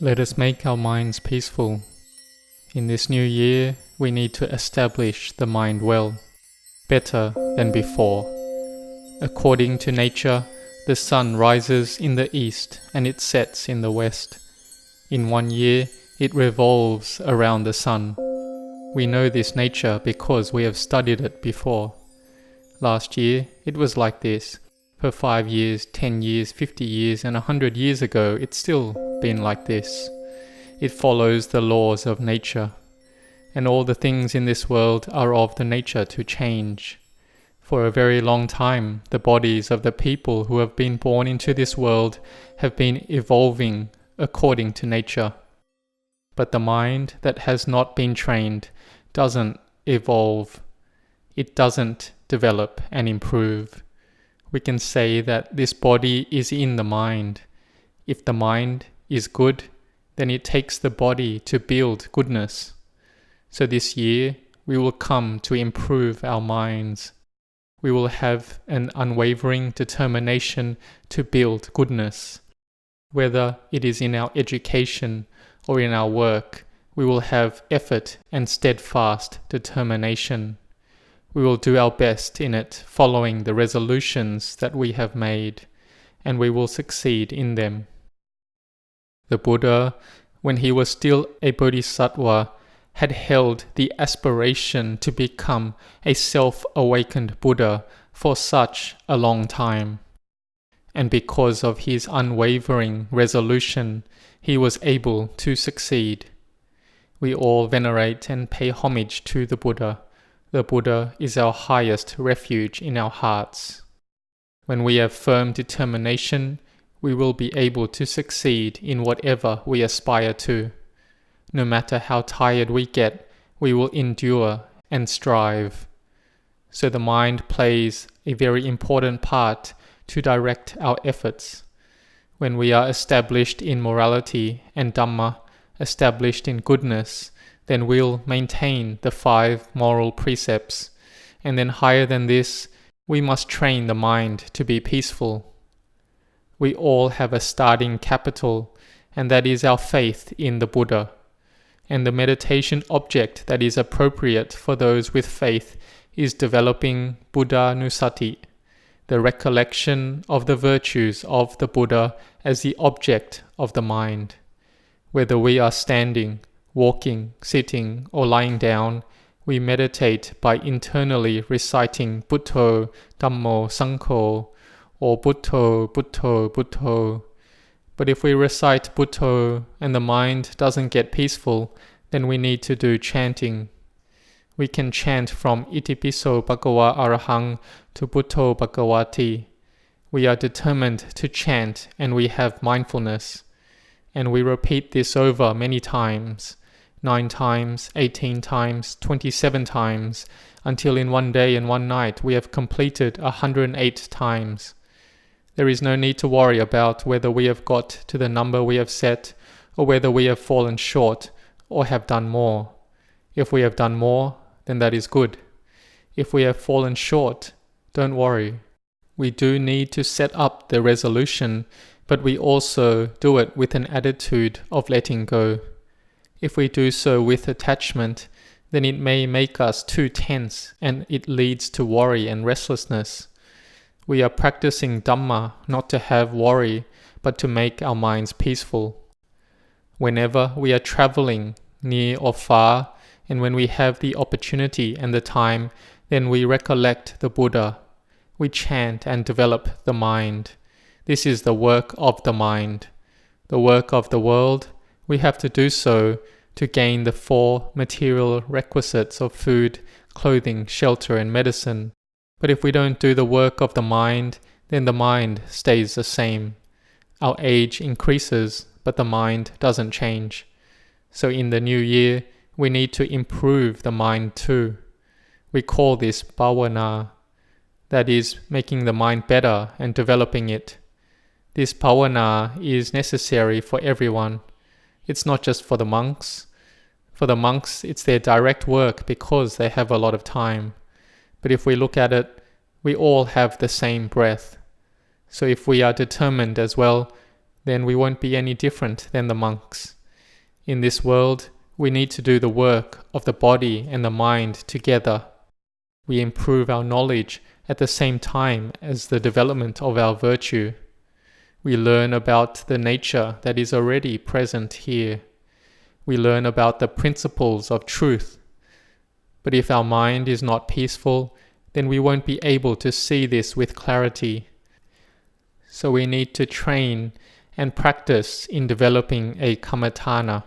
Let us make our minds peaceful. In this new year, we need to establish the mind well, better than before. According to nature, the sun rises in the east and it sets in the west. In 1 year, it revolves around the sun. We know this nature because we have studied it before. Last year, it was like this. For 5 years, 10 years, 50 years, and 100 years ago, it's still been like this. It follows the laws of nature. And all the things in this world are of the nature to change. For a very long time, the bodies of the people who have been born into this world have been evolving according to nature. But the mind that has not been trained doesn't evolve. It doesn't develop and improve. We can say that this body is in the mind. If the mind is good, then it takes the body to build goodness. So this year, we will come to improve our minds. We will have an unwavering determination to build goodness. Whether it is in our education or in our work, we will have effort and steadfast determination. We will do our best in it, following the resolutions that we have made, and we will succeed in them. The Buddha, when he was still a bodhisattva, had held the aspiration to become a self-awakened Buddha for such a long time. And because of his unwavering resolution, he was able to succeed. We all venerate and pay homage to the Buddha. The Buddha is our highest refuge in our hearts. When we have firm determination, we will be able to succeed in whatever we aspire to. No matter how tired we get, we will endure and strive. So the mind plays a very important part to direct our efforts. When we are established in morality and Dhamma, established in goodness, then we'll maintain the 5 moral precepts. And then higher than this, we must train the mind to be peaceful. We all have a starting capital, and that is our faith in the Buddha. And the meditation object that is appropriate for those with faith is developing Buddha-nusati, the recollection of the virtues of the Buddha as the object of the mind. Whether we are standing, walking, sitting, or lying down, we meditate by internally reciting Butto, Dhammo, Sangho, or Butto, Butto, Butto. But if we recite Butto and the mind doesn't get peaceful, then we need to do chanting. We can chant from Itipiso Bhagava Arahang to Butto Bhagavati. We are determined to chant and we have mindfulness. And we repeat this over many times. 9 times, 18 times, 27 times, until in 1 day and 1 night we have completed 108 times. There is no need to worry about whether we have got to the number we have set, or whether we have fallen short, or have done more. If we have done more, then that is good. If we have fallen short, don't worry. We do need to set up the resolution, but we also do it with an attitude of letting go. If we do so with attachment, then it may make us too tense and it leads to worry and restlessness. We are practicing Dhamma not to have worry, but to make our minds peaceful. Whenever we are traveling, near or far, and when we have the opportunity and the time, then we recollect the Buddha. We chant and develop the mind. This is the work of the mind. The work of the world, we have to do so to gain the 4 material requisites of food, clothing, shelter, and medicine. But if we don't do the work of the mind, then the mind stays the same. Our age increases, but the mind doesn't change. So in the new year, we need to improve the mind too. We call this bhavana. That is, making the mind better and developing it. This bhavana is necessary for everyone. It's not just for the monks. For the monks, it's their direct work because they have a lot of time. But if we look at it, we all have the same breath. So if we are determined as well, then we won't be any different than the monks. In this world, we need to do the work of the body and the mind together. We improve our knowledge at the same time as the development of our virtue. We learn about the nature that is already present here. We learn about the principles of truth. But if our mind is not peaceful, then we won't be able to see this with clarity. So we need to train and practice in developing a kammatthana.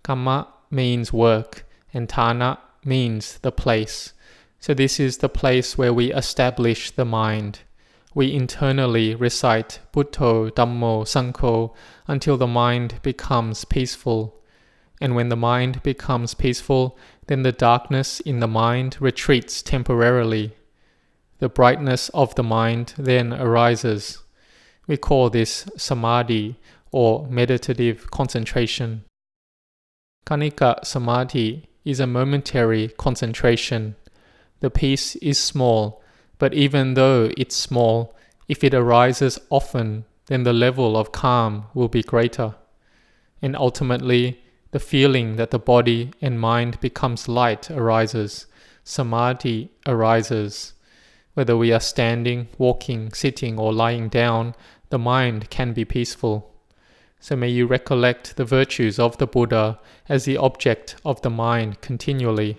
Kamma means work, and thana means the place. So this is the place where we establish the mind. We internally recite Buddho, Dhammo, Sangho until the mind becomes peaceful. And when the mind becomes peaceful, then the darkness in the mind retreats temporarily. The brightness of the mind then arises. We call this Samadhi, or meditative concentration. Khanika Samadhi is a momentary concentration. The peace is small, but even though it's small, if it arises often, then the level of calm will be greater. And ultimately, the feeling that the body and mind becomes light arises. Samadhi arises. Whether we are standing, walking, sitting, or lying down, the mind can be peaceful. So may you recollect the virtues of the Buddha as the object of the mind continually.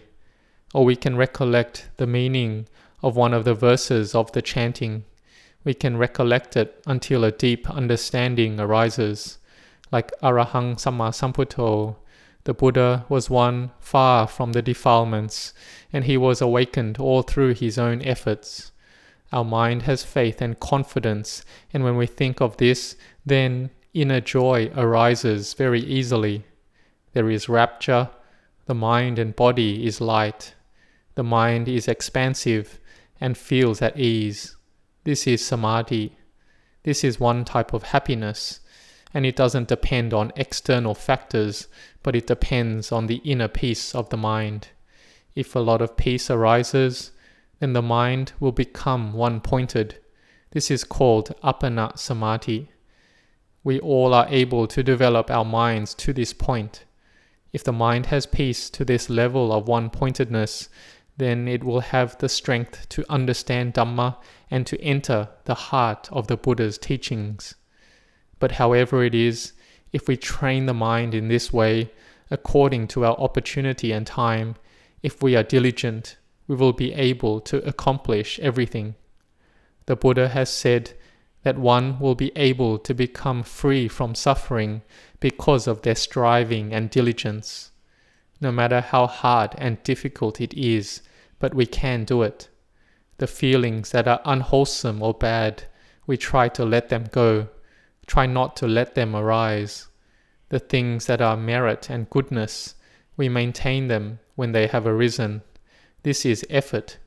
Or we can recollect the meaning of one of the verses of the chanting. We can recollect it until a deep understanding arises. Like Arahang Sammasambuddho, the Buddha was one far from the defilements, and he was awakened all through his own efforts. Our mind has faith and confidence, and when we think of this, then inner joy arises very easily. There is rapture. The mind and body is light. The mind is expansive and feels at ease. This is Samadhi. This is one type of happiness, and it doesn't depend on external factors, but it depends on the inner peace of the mind. If a lot of peace arises, then the mind will become one-pointed. This is called Appana Samadhi. We all are able to develop our minds to this point. If the mind has peace to this level of one-pointedness, then it will have the strength to understand Dhamma and to enter the heart of the Buddha's teachings. But however it is, if we train the mind in this way, according to our opportunity and time, if we are diligent, we will be able to accomplish everything. The Buddha has said that one will be able to become free from suffering because of their striving and diligence. No matter how hard and difficult it is, but we can do it. The feelings that are unwholesome or bad, we try to let them go. Try not to let them arise. The things that are merit and goodness, we maintain them when they have arisen. This is effort.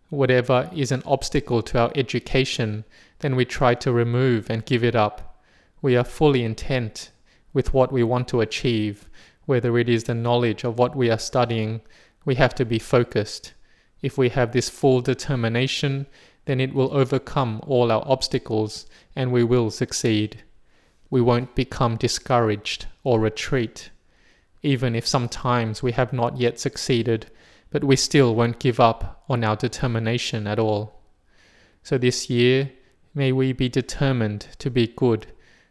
Whatever is an obstacle to our education, then we try to remove and give it up. We are fully intent with what we want to achieve. Whether it is the knowledge of what we are studying, we have to be focused. If we have this full determination, then it will overcome all our obstacles and we will succeed. We won't become discouraged or retreat. Even if sometimes we have not yet succeeded, but we still won't give up on our determination at all. So this year, may we be determined to be good,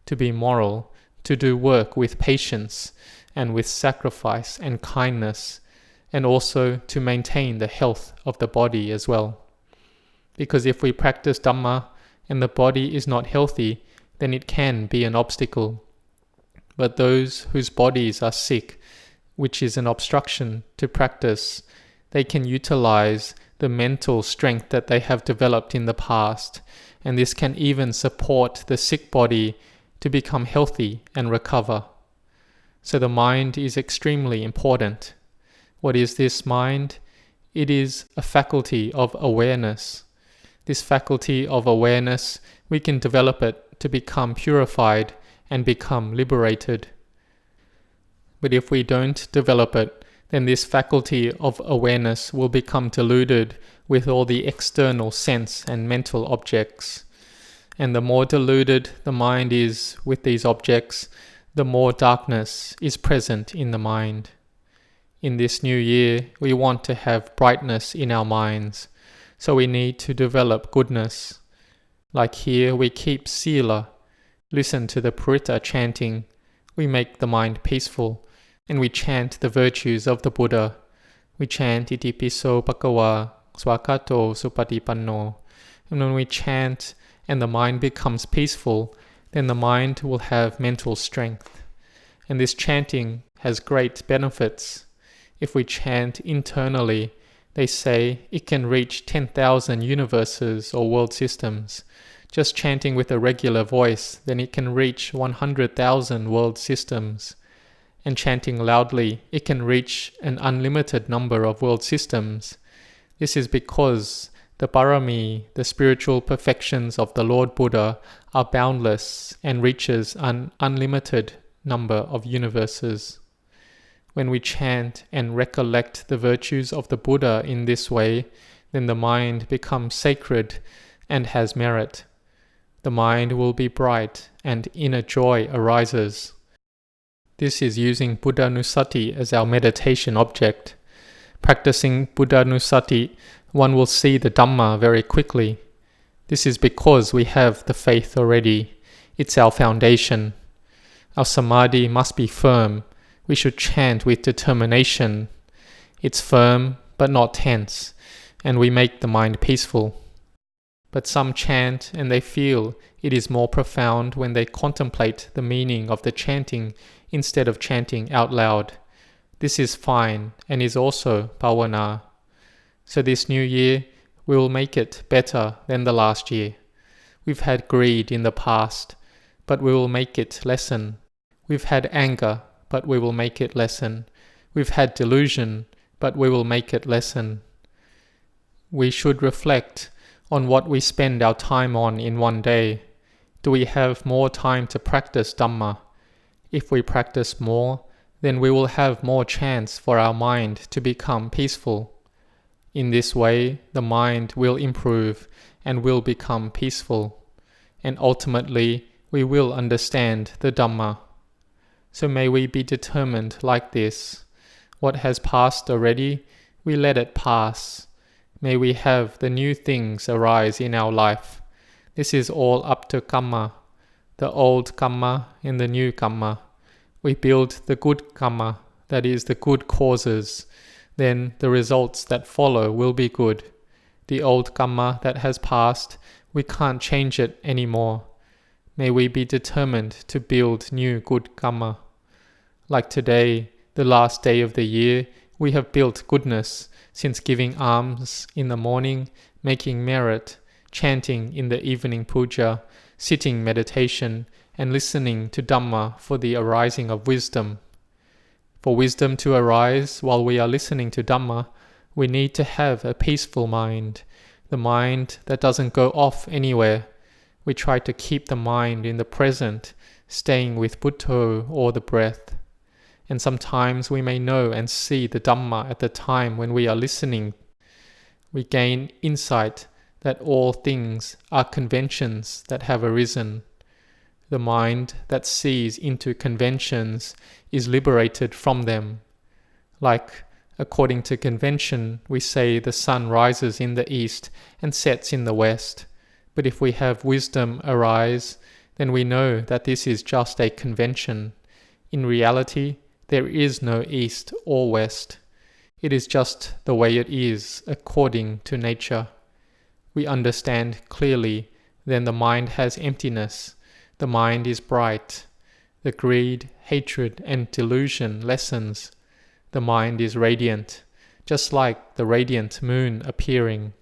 to be moral, to do work with patience and with sacrifice and kindness, and also to maintain the health of the body as well. Because if we practice Dhamma and the body is not healthy, then it can be an obstacle. But those whose bodies are sick, which is an obstruction to practice, they can utilize the mental strength that they have developed in the past, and this can even support the sick body to become healthy and recover. So the mind is extremely important. What is this mind? It is a faculty of awareness. This faculty of awareness, we can develop it to become purified and become liberated. But if we don't develop it, then this faculty of awareness will become diluted with all the external sense and mental objects. And the more deluded the mind is with these objects, the more darkness is present in the mind. In this new year, we want to have brightness in our minds, so we need to develop goodness. Like here, we keep sila, listen to the purita chanting, we make the mind peaceful, and we chant the virtues of the Buddha. We chant iti piso bhagava swakato supatipanno. And when we chant and the mind becomes peaceful, then the mind will have mental strength. And this chanting has great benefits. If we chant internally, they say it can reach 10,000 universes or world systems. Just chanting with a regular voice, then it can reach 100,000 world systems. And chanting loudly, it can reach an unlimited number of world systems. This is because the parami, the spiritual perfections of the Lord Buddha, are boundless and reaches an unlimited number of universes. When we chant and recollect the virtues of the Buddha in this way, then the mind becomes sacred and has merit. The mind will be bright and inner joy arises. This is using Buddhanussati as our meditation object. Practicing Buddhanussati, one will see the Dhamma very quickly. This is because we have the faith already. It's our foundation. Our Samadhi must be firm. We should chant with determination. It's firm but not tense, and we make the mind peaceful. But some chant and they feel it is more profound when they contemplate the meaning of the chanting instead of chanting out loud. This is fine and is also bhavana. So this new year, we will make it better than the last year. We've had greed in the past, but we will make it lessen. We've had anger, but we will make it lessen. We've had delusion, but we will make it lessen. We should reflect on what we spend our time on in one day. Do we have more time to practice Dhamma? If we practice more, then we will have more chance for our mind to become peaceful. In this way, the mind will improve and will become peaceful. And ultimately, we will understand the Dhamma. So may we be determined like this. What has passed already, we let it pass. May we have the new things arise in our life. This is all up to karma, the old karma and the new karma. We build the good karma, that is the good causes. Then the results that follow will be good. The old karma that has passed, we can't change it anymore. May we be determined to build new good karma. Like today, the last day of the year, we have built goodness since giving alms in the morning, making merit, chanting in the evening puja, sitting meditation, and listening to Dhamma for the arising of wisdom. For wisdom to arise while we are listening to Dhamma, we need to have a peaceful mind, the mind that doesn't go off anywhere. We try to keep the mind in the present, staying with Buddha or the breath. And sometimes we may know and see the Dhamma at the time when we are listening. We gain insight that all things are conventions that have arisen. The mind that sees into conventions is liberated from them. Like, according to convention, we say the sun rises in the east and sets in the west. But if we have wisdom arise, then we know that this is just a convention. In reality, there is no east or west. It is just the way it is according to nature. We understand clearly, then the mind has emptiness. The mind is bright. The greed, hatred, and delusion lessens. The mind is radiant, just like the radiant moon appearing.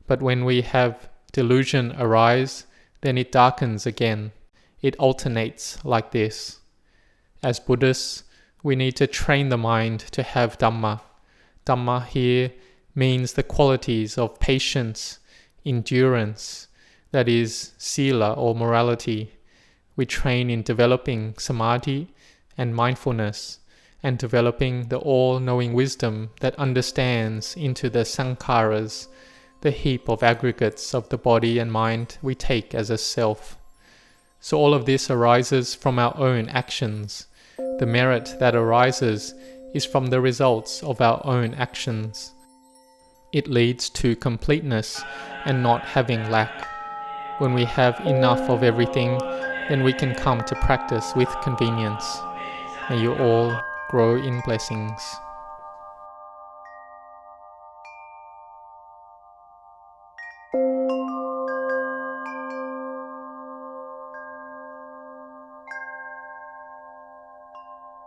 But when we have delusion arise, then it darkens again. It alternates like this. As Buddhists, we need to train the mind to have Dhamma. Dhamma here means the qualities of patience, endurance, that is, sila or morality. We train in developing Samadhi and mindfulness, and developing the all-knowing wisdom that understands into the sankharas, the heap of aggregates of the body and mind we take as a self. So all of this arises from our own actions. The merit that arises is from the results of our own actions. It leads to completeness and not having lack. When we have enough of everything, then we can come to practice with convenience. May you all grow in blessings.